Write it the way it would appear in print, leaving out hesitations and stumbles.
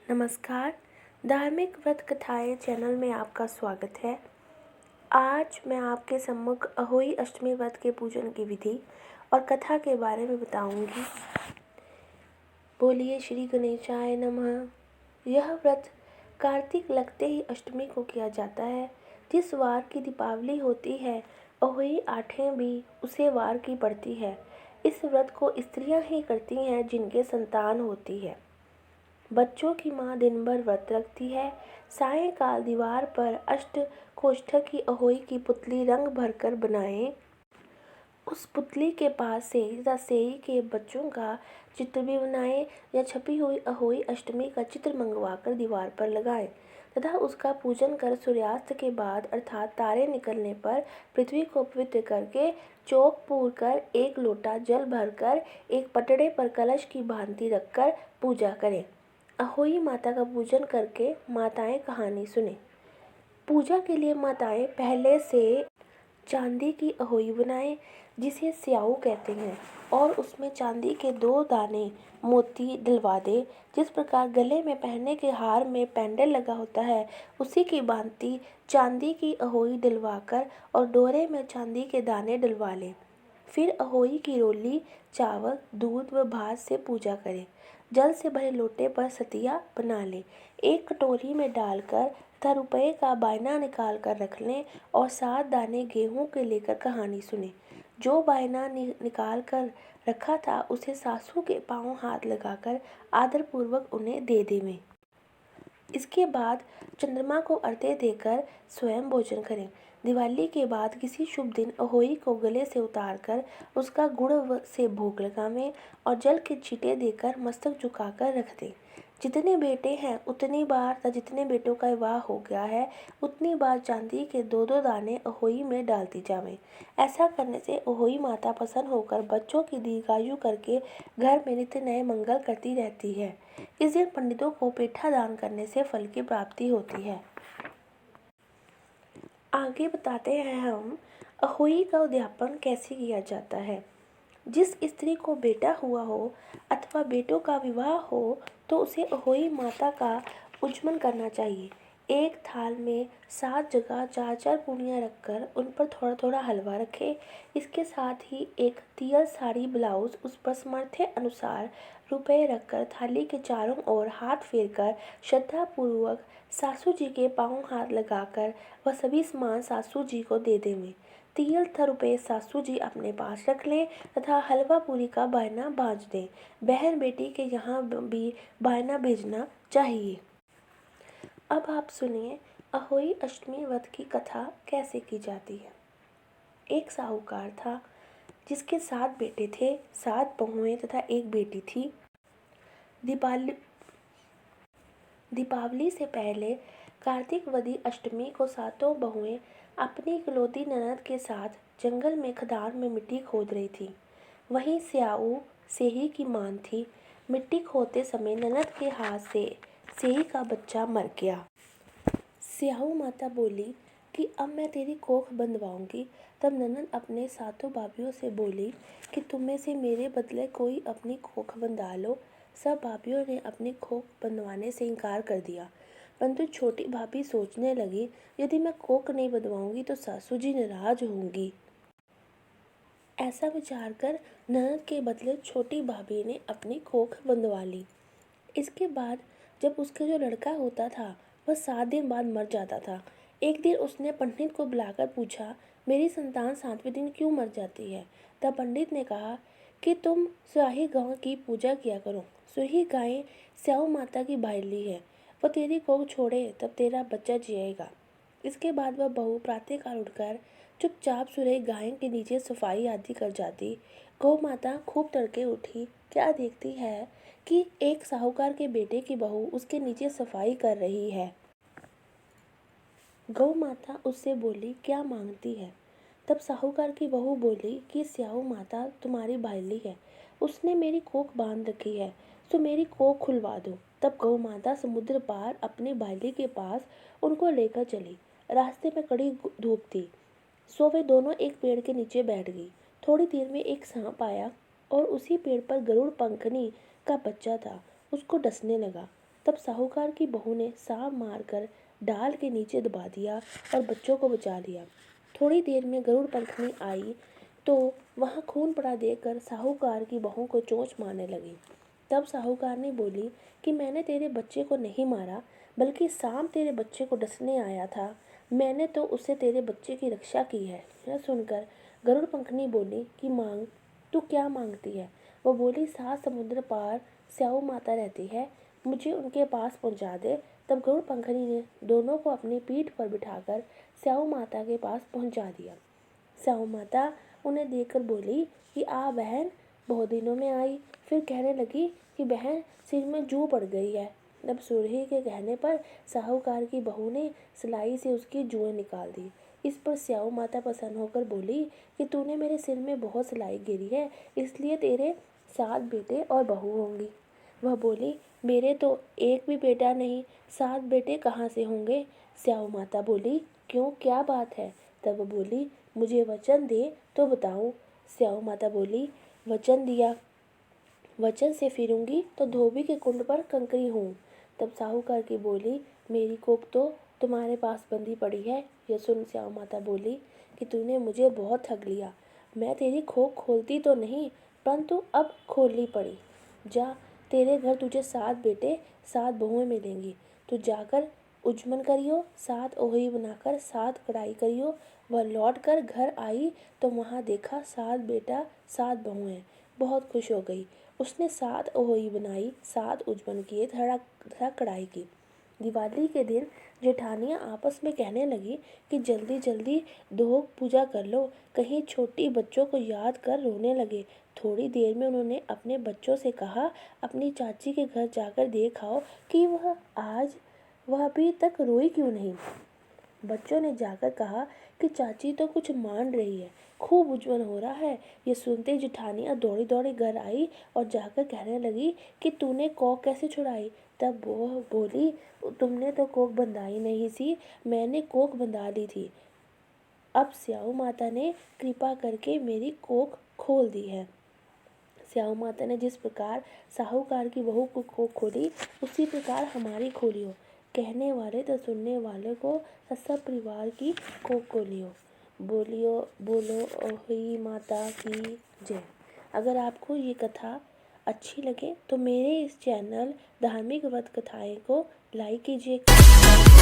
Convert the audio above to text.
नमस्कार। धार्मिक व्रत कथाएँ चैनल में आपका स्वागत है। आज मैं आपके सम्मुख अहोई अष्टमी व्रत के पूजन की विधि और कथा के बारे में बताऊंगी। बोलिए श्री गणेशाय नमः। यह व्रत कार्तिक लगते ही अष्टमी को किया जाता है। जिस वार की दीपावली होती है, अहोई आठें भी उसे वार की पड़ती है। इस व्रत को स्त्रियां ही करती हैं जिनके संतान होती है। बच्चों की माँ दिन भर व्रत रखती है। सायंकाल दीवार पर अष्ट कोष्ठक की अहोई की पुतली रंग भरकर बनाएं। उस पुतली के पास सेई तथा सेई के बच्चों का चित्र भी बनाएं या छपी हुई अहोई अष्टमी का चित्र मंगवाकर दीवार पर लगाएं तथा उसका पूजन कर सूर्यास्त के बाद अर्थात तारे निकलने पर पृथ्वी को पवित्र करके चौक पूर कर एक लोटा जल भरकर एक पटड़े पर कलश की भांति रखकर पूजा करें। अहोई माता का पूजन करके माताएं कहानी सुने। पूजा के लिए माताएं पहले से चांदी की अहोई बनाएं जिसे स्याऊ कहते हैं और उसमें चांदी के 2 दाने मोती डलवा दे। जिस प्रकार गले में पहनने के हार में पेंडल लगा होता है, उसी की भांति चांदी की अहोई डलवाकर और डोरे में चांदी के दाने डलवा लें। फिर अहोई की रोली चावल दूध व भात से पूजा करें। जल से भरे लोटे पर सतिया बना लें। एक कटोरी में डालकर तथा रुपये का बायना निकाल कर रख लें और 7 दाने गेहूं के लेकर कहानी सुने। जो बायना निकाल कर रखा था उसे सासू के पांव हाथ लगाकर आदरपूर्वक उन्हें दे देवें। इसके बाद चंद्रमा को अर्घ्य देकर स्वयं भोजन करें। दिवाली के बाद किसी शुभ दिन अहोई को गले से उतारकर उसका गुड़ से भोग लगावें और जल के छींटे देकर मस्तक झुकाकर रख दें। जितने बेटे हैं उतनी बार तथा जितने बेटों का विवाह हो गया है उतनी बार चांदी के 2-2 दाने अहोई में डालती जावें। ऐसा करने से अहोई माता प्रसन्न होकर बच्चों की दीर्घायु करके घर में नित्य नए मंगल करती रहती है। इस दिन पंडितों को पेठा दान करने से फल की प्राप्ति होती है। आगे बताते हैं हम अहोई का उद्यापन कैसे किया जाता है। जिस स्त्री को बेटा हुआ हो अथवा बेटों का विवाह हो तो उसे अहोई माता का पूजन करना चाहिए। एक थाल में 7 जगह 4-4 पूड़ियाँ रखकर उन पर थोड़ा थोड़ा हलवा रखें। इसके साथ ही एक तियल साड़ी ब्लाउज उस पर सामर्थ्य अनुसार रुपए रखकर थाली के चारों ओर हाथ फेरकर श्रद्धापूर्वक सासू जी के पांव हाथ लगाकर वह सभी सामान सासू जी को दे देवें। तियल तथा रुपये सासू जी अपने पास रख लें तथा हलवा पूरी का बायना बाँध दें। बहन बेटी के यहाँ भी बायना भेजना चाहिए। अब आप सुनिए अहोई अष्टमी व्रत की कथा कैसे की जाती है। एक साहूकार था जिसके 7 बेटे थे, 7 बहुएं तथा एक बेटी थी। दीपावली से पहले कार्तिक वदी अष्टमी को 7 बहुएं अपनी इकलौती ननद के साथ जंगल में खदान में मिट्टी खोद रही थी। वहीं स्याऊ सेही की मान थी। मिट्टी खोदते समय ननद के हाथ से सेही का बच्चा मर गया। स्याऊ माता बोली कि अब मैं तेरी कोख बंधवाऊंगी। तब ननद अपने 7 भाभीियों से बोली कि तुम में से मेरे बदले कोई अपनी कोख बंधा लो। सब भाभीियों ने अपनी कोख बंधवाने से इनकार कर दिया, परंतु छोटी भाभी सोचने लगी यदि मैं कोख नहीं बंधवाऊंगी तो सासू जी नाराज होंगी। ऐसा विचार कर ननद के बदले छोटी भाभी ने अपनी कोख बंधवा ली। इसके बाद जब उसका जो लड़का होता था वह 7 दिन बाद मर जाता था। एक दिन उसने पंडित को बुलाकर पूछा, मेरी संतान 7वें दिन क्यों मर जाती है। तब पंडित ने कहा कि तुम स्याही गांव की पूजा किया करो। स्याही गाय स्याऊ माता की बाइली है, वह तेरी कोख छोड़े तब तेरा बच्चा जिएगा। इसके बाद वह बहू प्रातःकाल उठकर चुपचाप सुरही गाय के नीचे सफाई आदि कर जाती। गौ माता खूब तड़के उठी, क्या देखती है कि एक साहूकार के बेटे की बहू उसके नीचे सफाई कर रही है। गौ माता उससे बोली, क्या मांगती है। तब साहूकार की बहू बोली कि स्याऊ माता तुम्हारी भाईली है, उसने मेरी कोख बांध रखी है, तो मेरी कोख खुलवा दो। तब गौ माता समुद्र पार अपनी भाईली के पास उनको लेकर चली। रास्ते में कड़ी धूप थी, सो वे दोनों एक पेड़ के नीचे बैठ गई। थोड़ी देर में एक सांप आया और उसी पेड़ पर गरुड़ पंखनी का बच्चा था, उसको डसने लगा। तब साहूकार की बहू ने सांप मारकर डाल के नीचे दबा दिया और बच्चों को बचा लिया। थोड़ी देर में गरुड़ पंखनी आई तो वहाँ खून पड़ा देखकर साहूकार की बहू को चोंच मारने लगी। तब साहूकार ने बोली कि मैंने तेरे बच्चे को नहीं मारा, बल्कि सांप तेरे बच्चे को डसने आया था। मैंने तो उससे तेरे बच्चे की रक्षा की है। यह सुनकर गरुड़ पंखनी बोली कि मांग, तू क्या मांगती है? वो बोली, 7 समुद्र पार स्याऊ माता रहती है, मुझे उनके पास पहुंचा दे। तब गरुड़ पंखनी ने दोनों को अपनी पीठ पर बिठाकर स्याऊ माता के पास पहुंचा दिया। स्याऊ माता उन्हें देखकर बोली कि आ बहन, बहुत दिनों में आई। फिर कहने लगी कि बहन, सिर में जू पड़ गई है। तब सुरही के कहने पर साहूकार की बहू ने सिलाई से उसकी जुएं निकाल दी। इस पर स्याऊ माता प्रसन्न होकर बोली कि तूने मेरे सिर में बहुत सिलाई गिरी है, इसलिए तेरे 7 बेटे और बहू होंगी। वह बोली, मेरे तो एक भी बेटा नहीं, 7 बेटे कहाँ से होंगे? स्याऊ माता बोली, क्यों, क्या बात है? तब वह बोली, मुझे वचन दे तो बताऊं। स्याऊ माता बोली, वचन दिया, वचन से फिरूंगी तो धोबी के कुंड पर कंकरी हूँ। तब साहूकार की बोली, मेरी कोख तो तुम्हारे पास बंधी पड़ी है। यह सुन स्याऊ माता बोली कि तूने मुझे बहुत ठग लिया। मैं तेरी खोख खोलती तो नहीं, परंतु अब खोलनी पड़ी। जा, तेरे घर तुझे 7 बेटे 7 बहुएं मिलेंगी। तू जाकर उजमन करियो, 7 ओहई बनाकर 7 कढ़ाई करियो। वह लौट कर घर आई तो वहाँ देखा 7 बेटा 7 बहुएं। बहुत खुश हो गई। उसने 7 ओहई बनाई, 7 उजमन किए तथा कढ़ाई की। दिवाली के दिन जेठानियाँ आपस में कहने लगी कि जल्दी जल्दी दोग पूजा कर लो, कहीं छोटी बच्चों को याद कर रोने लगे। थोड़ी देर में उन्होंने अपने बच्चों से कहा, अपनी चाची के घर जाकर देख आओ कि वह अभी तक रोई क्यों नहीं। बच्चों ने जाकर कहा कि चाची तो कुछ मान रही है, खूब उज्जवल हो रहा है। ये सुनते ही जेठानियाँ दौड़ी दौड़ी घर आई और जाकर कहने लगी कि तूने कोख कैसे छुड़ाई? तब वो बोली, तुमने तो कोख बंधाई नहीं थी, मैंने कोख बंधा ली थी। अब स्याऊ माता ने कृपा करके मेरी कोख खोल दी है। स्याऊ माता ने जिस प्रकार साहूकार की बहू को कोख खोली, उसी प्रकार हमारी खोली हो। कहने वाले तो सुनने वाले को सब परिवार की कोख खोली हो। बोलो ओही माता की जय। अगर आपको ये कथा अच्छी लगे तो मेरे इस चैनल धार्मिक व्रत कथाएं को लाइक कीजिएगा।